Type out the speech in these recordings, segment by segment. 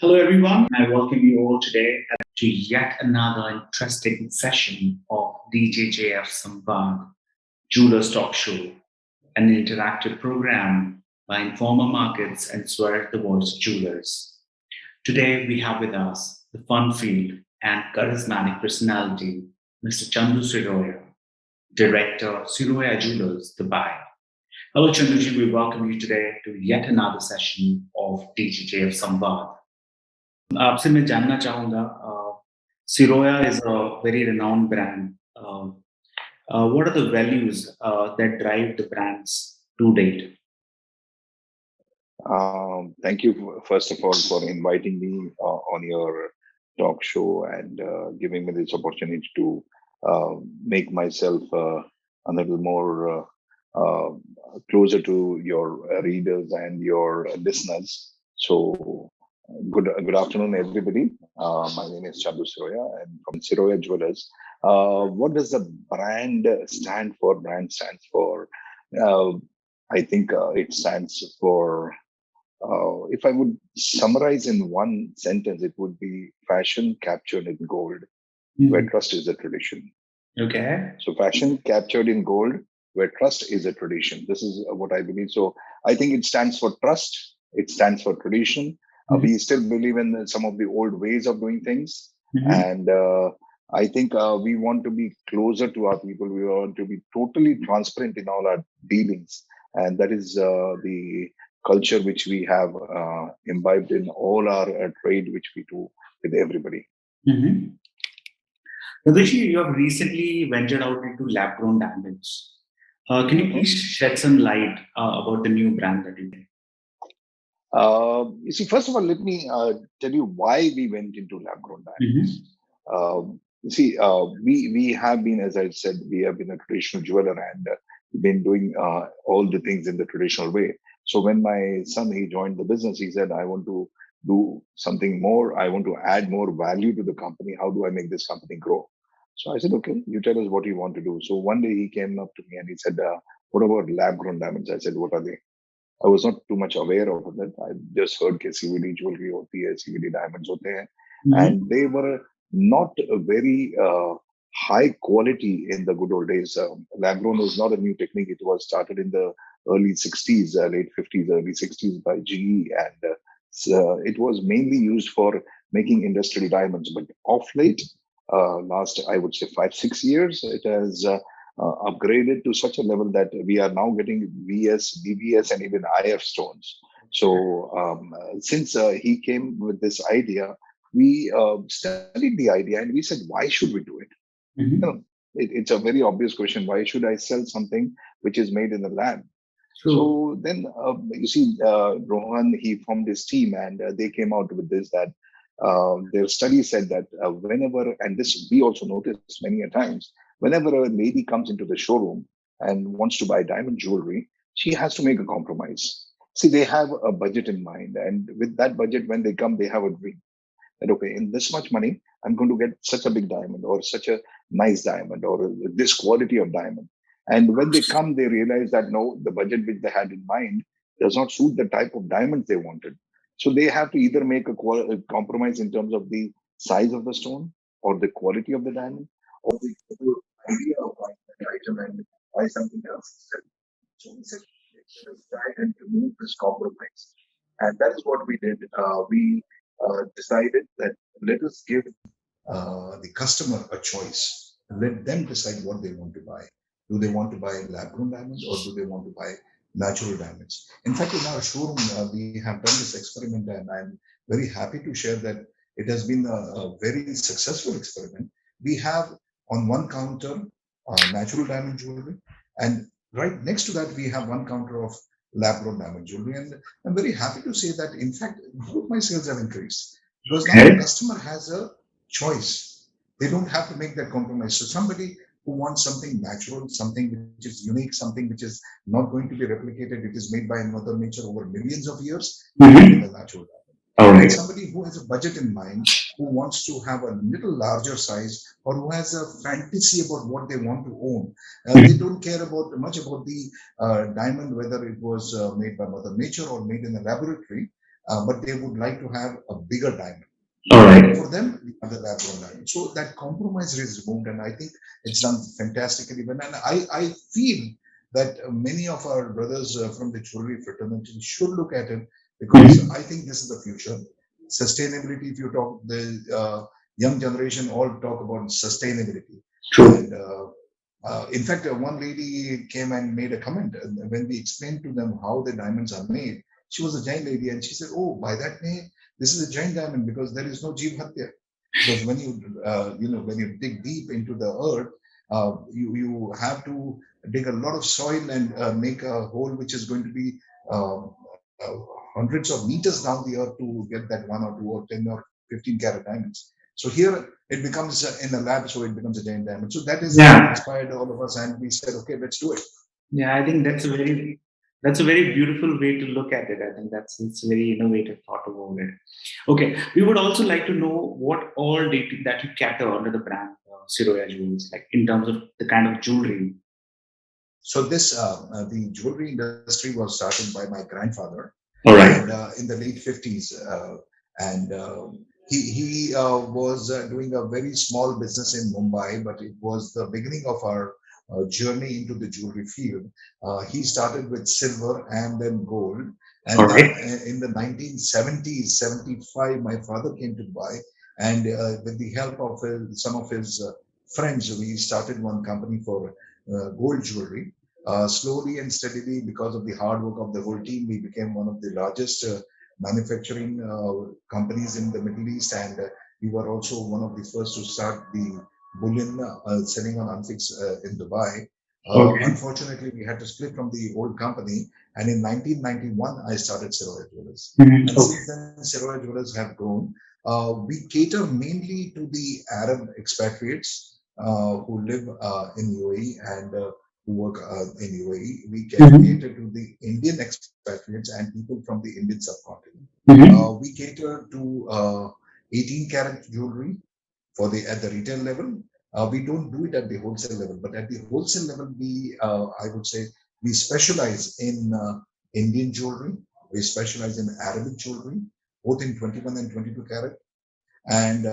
Hello, everyone. I welcome you all today to yet another interesting session of DJJF SAMVAD Jewelers Talk Show, an interactive program by Informa Markets and Swear the Voice Jewelers. Today, we have with us the fun-filled and charismatic personality, Mr. Chandu Siroya, Director, Siroya Jewellers, Dubai. Hello, Chanduji. We welcome you today to yet another session of DJJF SAMVAD. आपसे मैं जानना चाहूँगा Siroya is a very renowned brand. What are the values that drive the brands to date? Thank you, first of all, for inviting me on your talk show and giving me this opportunity to make myself a little more closer to your readers and your listeners. So, good afternoon, everybody. My name is Chandu Siroya. I'm from Siroya Jewellers. What does the brand stand for? Brand stands for, uh, I think it stands for, if I would summarize in one sentence, it would be fashion captured in gold, where trust is a tradition. Okay. So fashion captured in gold, where trust is a tradition. This is what I believe. So I think it stands for trust. It stands for tradition. We still believe in some of the old ways of doing things. And I think we want to be closer to our people. We want to be totally transparent in all our dealings. And that is the culture which we have imbibed in all our trade, which we do with everybody. Nadeshi, you have recently ventured out into lab-grown diamonds. Can you please shed some light about the new brand that you did? You see, first of all, let me tell you why we went into lab-grown diamonds. You see, we have been, as I said, we have been a traditional jeweler and been doing all the things in the traditional way. So when my son, he joined the business, he said, I want to do something more. I want to add more value to the company. How do I make this company grow? So I said, okay, you tell us what you want to do. So one day he came up to me and he said, what about lab-grown diamonds? I said, what are they? I was not too much aware of that. I just heard that CVD jewelry hoti hai, CVD diamonds hote hain. And they were not a very high quality in the good old days. Lab-grown was not a new technique. It was started in the early 60s, late 50s, early 60s by GE. And so it was mainly used for making industrial diamonds. But of late, last, I would say 5-6 years, it has upgraded to such a level that we are now getting VS, DBS, and even IF stones. So since he came with this idea, we studied the idea and we said, why should we do it? You know, it's a very obvious question. Why should I sell something which is made in the lab? So then, you see, Rohan, he formed his team and they came out with this, that their study said that whenever, and this we also noticed many a times, whenever a lady comes into the showroom and wants to buy diamond jewelry, she has to make a compromise. See, they have a budget in mind. And with that budget, when they come, they have a dream that, okay, in this much money, I'm going to get such a big diamond or such a nice diamond or this quality of diamond. And when they come, they realize that no, the budget which they had in mind does not suit the type of diamonds they wanted. So they have to either make a compromise in terms of the size of the stone or the quality of the diamond or the idea of buying the item and buy something else. So we said, let's try and remove this compromise. And that is what we did. We decided that let us give the customer a choice. Let them decide what they want to buy. Do they want to buy lab-grown diamonds or do they want to buy natural diamonds? In fact, in our showroom, we have done this experiment and I'm very happy to share that it has been a very successful experiment. We have on one counter natural diamond jewelry and right next to that, we have one counter of lab-grown diamond jewelry. And I'm very happy to say that, in fact, both my sales have increased because now the customer has a choice. They don't have to make that compromise. So somebody who wants something natural, something which is unique, something which is not going to be replicated, it is made by Mother Nature over millions of years, in the natural diamond. And somebody who has a budget in mind, who wants to have a little larger size, or who has a fantasy about what they want to own. They don't care about much about the diamond, whether it was made by Mother Nature or made in a laboratory. but they would like to have a bigger diamond. All right. For them, we have the lab-grown diamond. So that compromise is removed, and I think it's done fantastically well. And I feel that many of our brothers from the jewelry fraternity should look at it, because I think this is the future. Sustainability, if you talk, the young generation all talk about sustainability. True. And in fact, one lady came and made a comment when we explained to them how the diamonds are made. She was a Jain lady, and she said, "Oh, by that name, this is a Jain diamond because there is no Jeev Hatya." Because when when you dig deep into the earth, you have to dig a lot of soil and make a hole which is going to be uh, uh, hundreds of meters down the earth to get that 1 or 2 or 10 or 15 carat diamonds. So here it becomes in a lab, so it becomes a Jain diamond. So that is inspired all of us, and we said, okay, let's do it. Yeah, I think that's a very beautiful way to look at it. I think it's a very innovative thought about it. Okay, we would also like to know what all data that you cater under the brand Siroya Jewels, like in terms of the kind of jewelry. So this the jewelry industry was started by my grandfather. All right. And in the late 50s, and he was doing a very small business in Mumbai, but it was the beginning of our journey into the jewelry field. He started with silver and then gold, and All then right. in the 1970s, 75, my father came to Dubai, and with the help of some of his friends, we started one company for gold jewelry. Slowly and steadily, because of the hard work of the whole team, we became one of the largest manufacturing companies in the Middle East, and we were also one of the first to start the bullion selling on unfixed in Dubai. Okay. Unfortunately, we had to split from the old company, and in 1991, I started Siroya Jewellers. Mhm. And Okay. since then, Siroya Jewellers have grown. We cater mainly to the Arab expatriates who live in UAE and who work in UAE. We can cater to the Indian expatriates and people from the Indian subcontinent. We cater to 18 karat jewelry for the at the retail level. We don't do it at the wholesale level, but at the wholesale level, I would say we specialize in Indian jewelry. We specialize in Arabic jewelry, both in 21 and 22 karat. And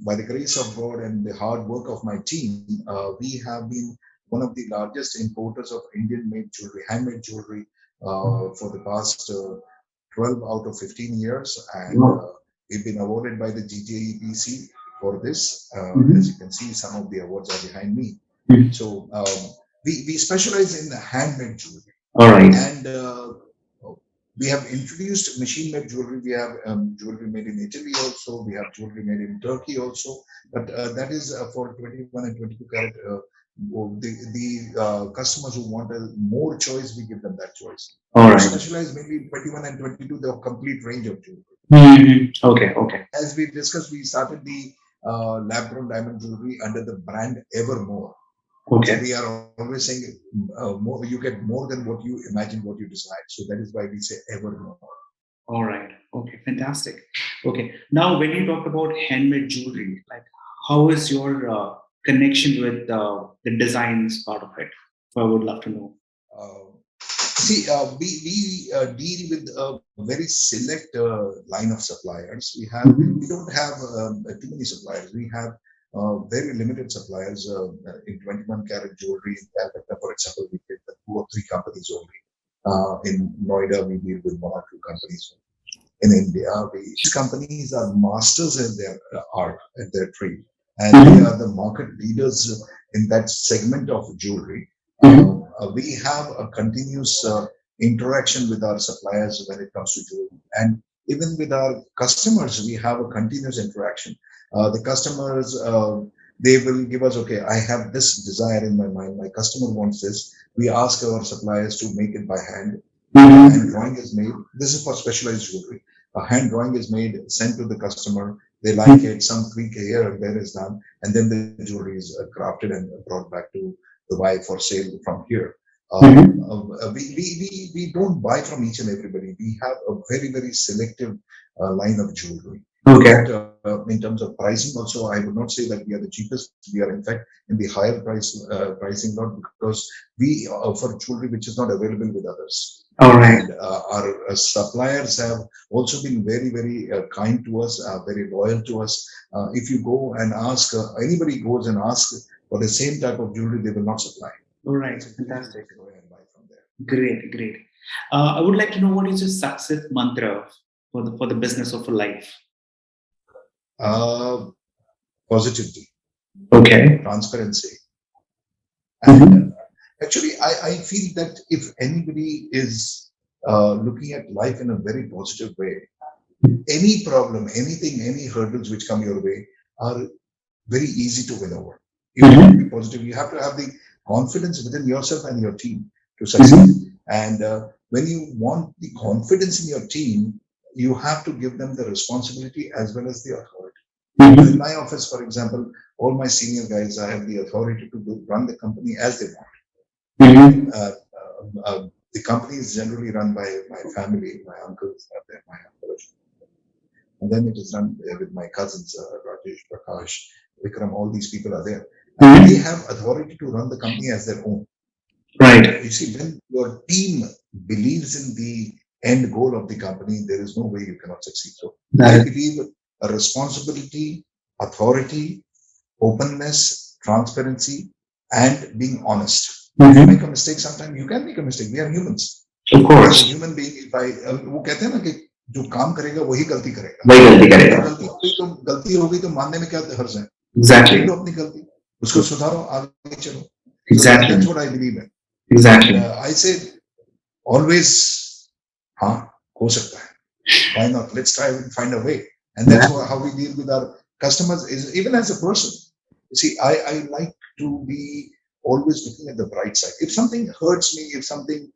by the grace of God and the hard work of my team, we have been one of the largest importers of Indian-made jewelry, handmade jewelry, for the past 12 out of 15 years. And we've been awarded by the GJEPC for this. As you can see, some of the awards are behind me. So we specialize in handmade jewelry. All right. And we have introduced machine-made jewelry. We have jewelry made in Italy also. We have jewelry made in Turkey also. But that is for 21 and 22 karat. The customers who want more choice, we give them that choice. All We right. specialize mainly in 21 and 22, the complete range of jewelry. Okay. Okay. As we discussed, we started the lab-grown diamond jewelry under the brand Evermore. Okay. So we are always saying more, you get more than what you imagine, what you decide. So that is why we say Evermore. All right. Okay. Fantastic. Okay. Now, when you talk about handmade jewelry, like how is your connection with the designs part of it? So I would love to know. See, we deal with a very select line of suppliers. We don't have too many suppliers. We have very limited suppliers in 21 karat jewelry. In Calcutta, for example, we get 2 or 3 companies only. In Noida, we deal with 1 or 2 companies. In India, these companies are masters in their art and their trade, and they are the market leaders in that segment of jewelry. We have a continuous interaction with our suppliers when it comes to jewelry, and even with our customers, we have a continuous interaction. The customers, they will give us, okay, I have this desire in my mind. My customer wants this. We ask our suppliers to make it by hand. And drawing is made. This is for specialized jewelry. A hand drawing is made, sent to the customer. They like it. Some tweak here and there is done, and then the jewelry is crafted and brought back to Dubai for sale from here. We don't buy from each and everybody. We have a very selective line of jewelry. Okay. In terms of pricing also, I would not say that we are the cheapest. We are in fact in the higher pricing, not because we offer jewelry which is not available with others. All right. And our suppliers have also been very, very kind to us, very loyal to us. If you go and ask, anybody goes and asks for the same type of jewelry, they will not supply. All right. Fantastic. Great, great. I would like to know what is your success mantra for the business of a life. Positivity. Okay. Transparency. And actually, I feel that if anybody is looking at life in a very positive way, any problem, anything, any hurdles which come your way are very easy to win over. You have to be positive. You have to have the confidence within yourself and your team to succeed. And when you want the confidence in your team, you have to give them the responsibility as well as the authority. In my office, for example, all my senior guys, I have the authority to run the company as they want. The company is generally run by my family, my uncles, my uncle, and then it is run with my cousins, Rajesh, Prakash, Vikram. All these people are there, and they have authority to run the company as their own. Right. You see, when your team believes in the end goal of the company, there is no way you cannot succeed. So I believe a responsibility, authority, openness, transparency, and being honest. If you make a mistake, sometimes you can make a mistake. We are humans. Of course. As a human being, if I, वो कहते हैं ना कि जो काम करेगा वही गलती करेगा. वही गलती करेगा. गलती हो गई तो मानने में क्या हर्ज है? Exactly. लो अपनी गलती, उसको सुधारो, आगे चलो. Exactly. So that's what I believe in. Exactly. And, I say always, हाँ, हो सकता है. Why not? Let's try and find a way. And that's how we deal with our customers. Is even as a person. You see, I like to be always looking at the bright side. If something hurts me, if something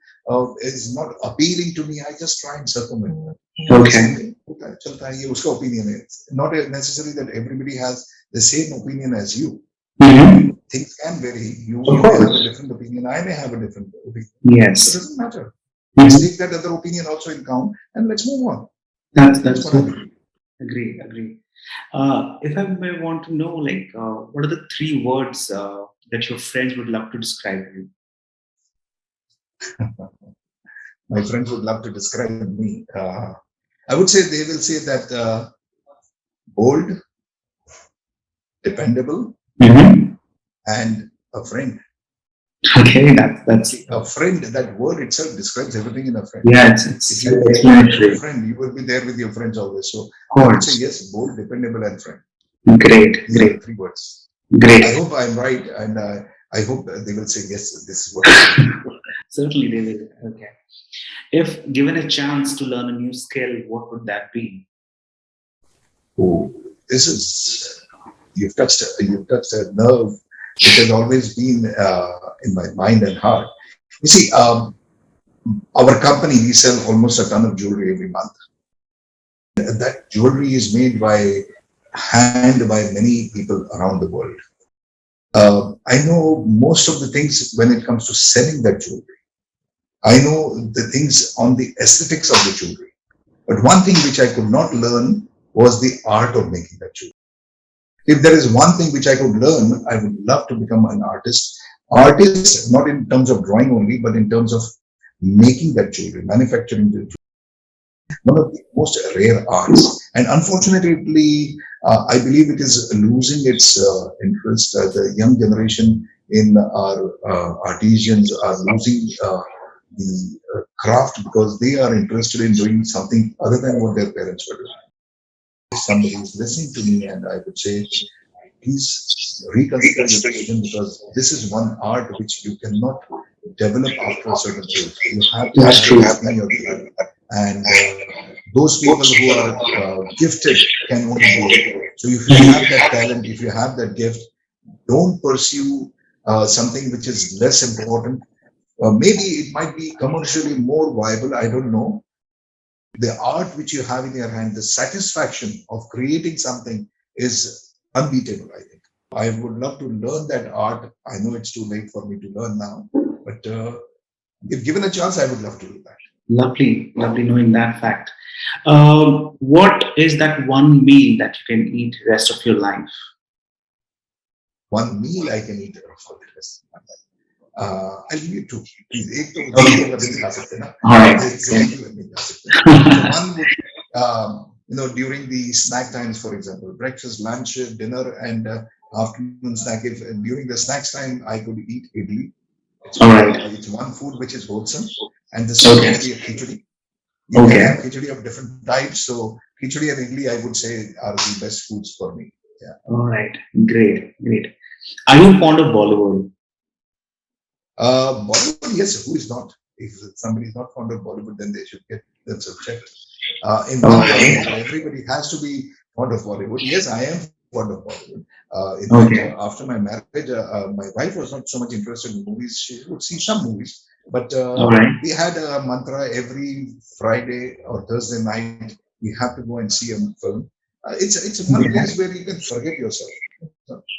is not appealing to me, I just try and circumvent it. Okay. चलता है, ये उसका opinion है. Not necessarily that everybody has the same opinion as you. Things can vary. You may have a different opinion. I may have a different opinion. Yes. It doesn't matter. Let's take that other opinion also in count and let's move on. That's what I believe. Agree. If I may want to know, like, what are the 3 words that your friends would love to describe you? My friends would love to describe me. I would say they will say that bold, dependable, and a friend. Okay, that's a friend. That word itself describes everything in a friend. Yeah, it's if you are a friend, you will be there with your friends always. So I would say yes, bold, dependable, and friend. Great. These are the 3 words. Great. I hope I'm right, and I hope they will say yes. This is what. Certainly they will. Okay. If given a chance to learn a new skill, what would that be? Oh, this is you've touched a nerve which has always been in my mind and heart. You see, our company, we sell almost a ton of jewelry every month. That jewelry is made by hand by many people around the world. I know most of the things when it comes to selling that jewelry. I know the things on the aesthetics of the jewelry. But one thing which I could not learn was the art of making that jewelry. If there is one thing which I could learn, I would love to become an artist. Artist, not in terms of drawing only, but in terms of making that jewelry, manufacturing the jewelry. One of the most rare arts. And unfortunately, I believe it is losing its interest. The young generation in our artisans are losing the craft because they are interested in doing something other than what their parents were doing. If somebody is listening to me, and I would say, please reconsider your decision, because this is one art which you cannot develop after a certain age. You have to have it in your blood. And those people who are gifted can only do it. So if you have that talent, if you have that gift, don't pursue something which is less important. Maybe it might be commercially more viable, I don't know. The art which you have in your hand, the satisfaction of creating something is unbeatable, I think. I would love to learn that art. I know it's too late for me to learn now, but if given a chance, I would love to do that. Lovely, lovely knowing that fact. What is that one meal that you can eat the rest of your life? One meal I can eat for the rest of my life. I'll give you two. Please, एक तो Okay. दिन भर नहीं खा सकते ना. All right. एक दिन नहीं खा सकते. So one would, during the snack times, for example, breakfast, lunch, dinner, and afternoon snack. If during the snacks time, I could eat idli. All right. It's one food which is wholesome, and the second would be a khichdi. You can have khichdi of different types. So khichdi and idli, I would say, are the best foods for me. Yeah. All right. Great. Great. Are you fond of Bollywood? Bollywood, yes. Who is not? If somebody is not fond of Bollywood, then they should get themselves checked. In Bollywood, everybody has to be fond of Bollywood. Yes, I am fond of Bollywood. In fact, after my marriage, my wife was not so much interested in movies. She would see some movies, but we had a mantra every Friday or Thursday night. We have to go and see a film. It's one place where you can forget yourself.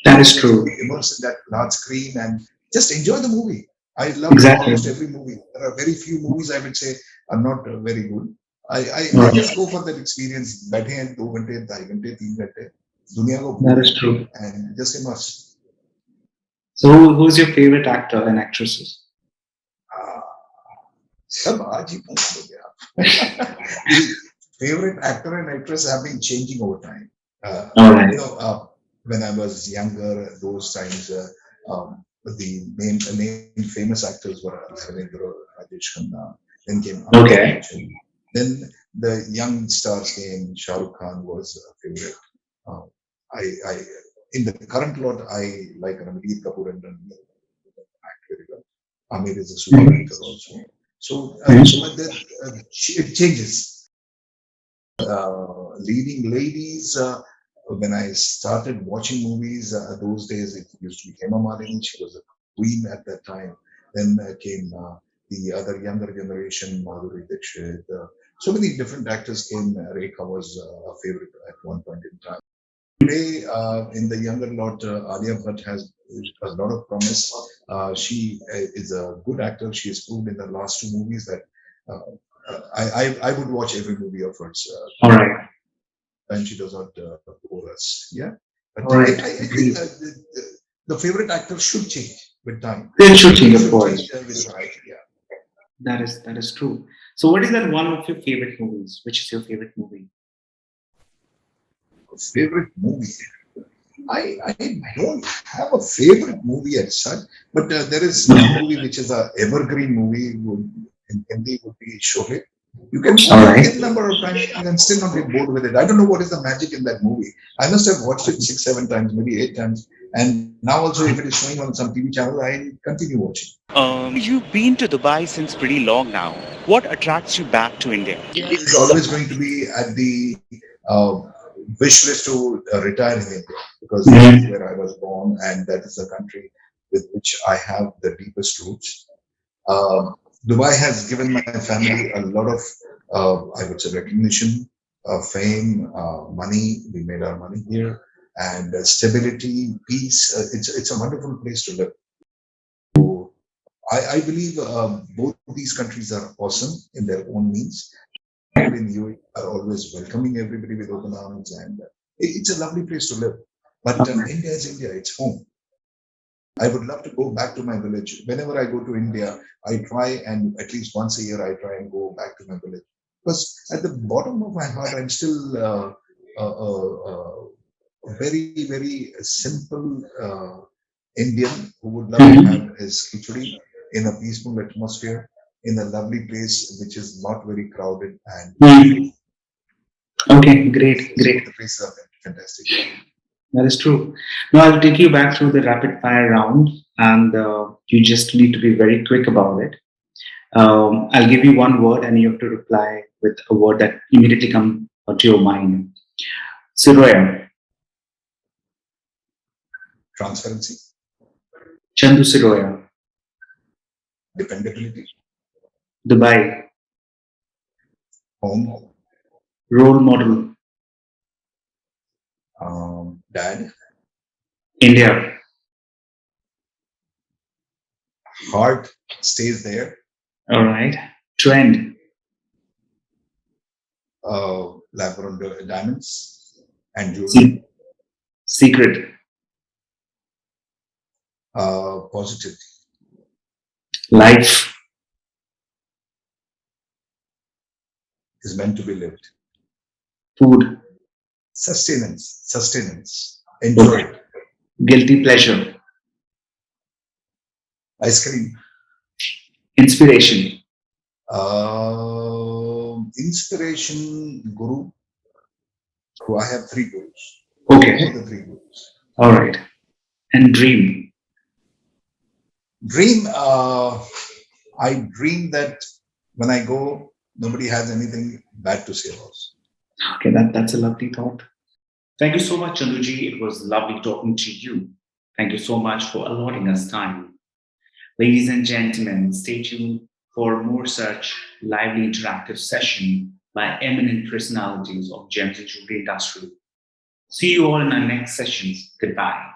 That is true. Immerse in that large screen and just enjoy the movie. I love almost every movie. There are very few movies I would say are not very good. I just go for that experience. बैठे हैं 2 घंटे, 2.5 घंटे, 3 घंटे, दुनिया को That is true. And just immerse. So, who's your favorite actor and actresses? सब आज ही पूछ लोगे आप. Favorite actor and actress have been changing over time. All right. When I was younger, those times, the main famous actors were Dharmendra, Rajesh Khanna. Then came Okay. Then the young stars came. Shah Rukh Khan was a favorite. I in the current lot, I like Ranbir Kapoor and Ranbir. Act very well. Amir is a super actor also. So it changes. Leading ladies. When I started watching movies, those days it used to be Hema Malini. She was a queen at that time. Then came the other younger generation, Madhuri Dixit. So many different actors came. Rekha was a favorite at one point in time. Today, in the younger lot, Alia Bhatt has a lot of promise. She is a good actor. She has proved in the last 2 movies that I would watch every movie of hers. All right. And she does not bore us. Yeah. But right. I think the favorite actor should change with time. They should change, of course. With variety, yeah. That is true. So, what is that one of your favorite movies? Which is your favorite movie? Favorite movie? I don't have a favorite movie as such, but there is one movie which is an evergreen movie. In Hindi would be Sholay. You can watch it a number of times and still not get bored with it. I don't know what is the magic in that movie. I must have watched it 6, 7 times, maybe 8 times. And now also if it is showing on some TV channel, I continue watching. You've been to Dubai since pretty long now. What attracts you back to India? It's always going to be at the wish list to retire in India, because that's where I was born and that is the country with which I have the deepest roots. Dubai has given my family a lot of, I would say, recognition, fame, money. We made our money here, and stability, peace. It's a wonderful place to live. So I believe both these countries are awesome in their own means. In UAE are always welcoming everybody with open arms, and it's a lovely place to live. But India is India; it's home. I would love to go back to my village. Whenever I go to India, I try, and at least once a year, I try and go back to my village. Because at the bottom of my heart, I'm still a very, very simple Indian who would love to have his khichdi in a peaceful atmosphere, in a lovely place which is not very crowded. And okay, great. The places are fantastic. That is true. Now I'll take you back through the rapid fire round, and you just need to be very quick about it. I'll give you one word, and you have to reply with a word that immediately comes to your mind. Siroya. Transparency. Chandu Siroya. Dependability. Dubai. Home. Role model. Dad. India. Heart stays there. All right. Trend. lab-grown diamonds and jewelry. Secret. Positivity. Life. Is meant to be lived. Food. Sustenance. Enjoy it. Guilty pleasure. Ice cream. Inspiration. Inspiration, Guru. So I have 3 gurus. Okay. These are the 3 gurus. All right. And dream. Dream. I dream that when I go, nobody has anything bad to say about us. Okay, that's a lovely thought. Thank you so much, Chanduji. It was lovely talking to you. Thank you so much for allotting us time. Ladies and gentlemen, stay tuned for more such lively interactive session by eminent personalities of gems and jewelry industry. See you all in our next sessions. Goodbye.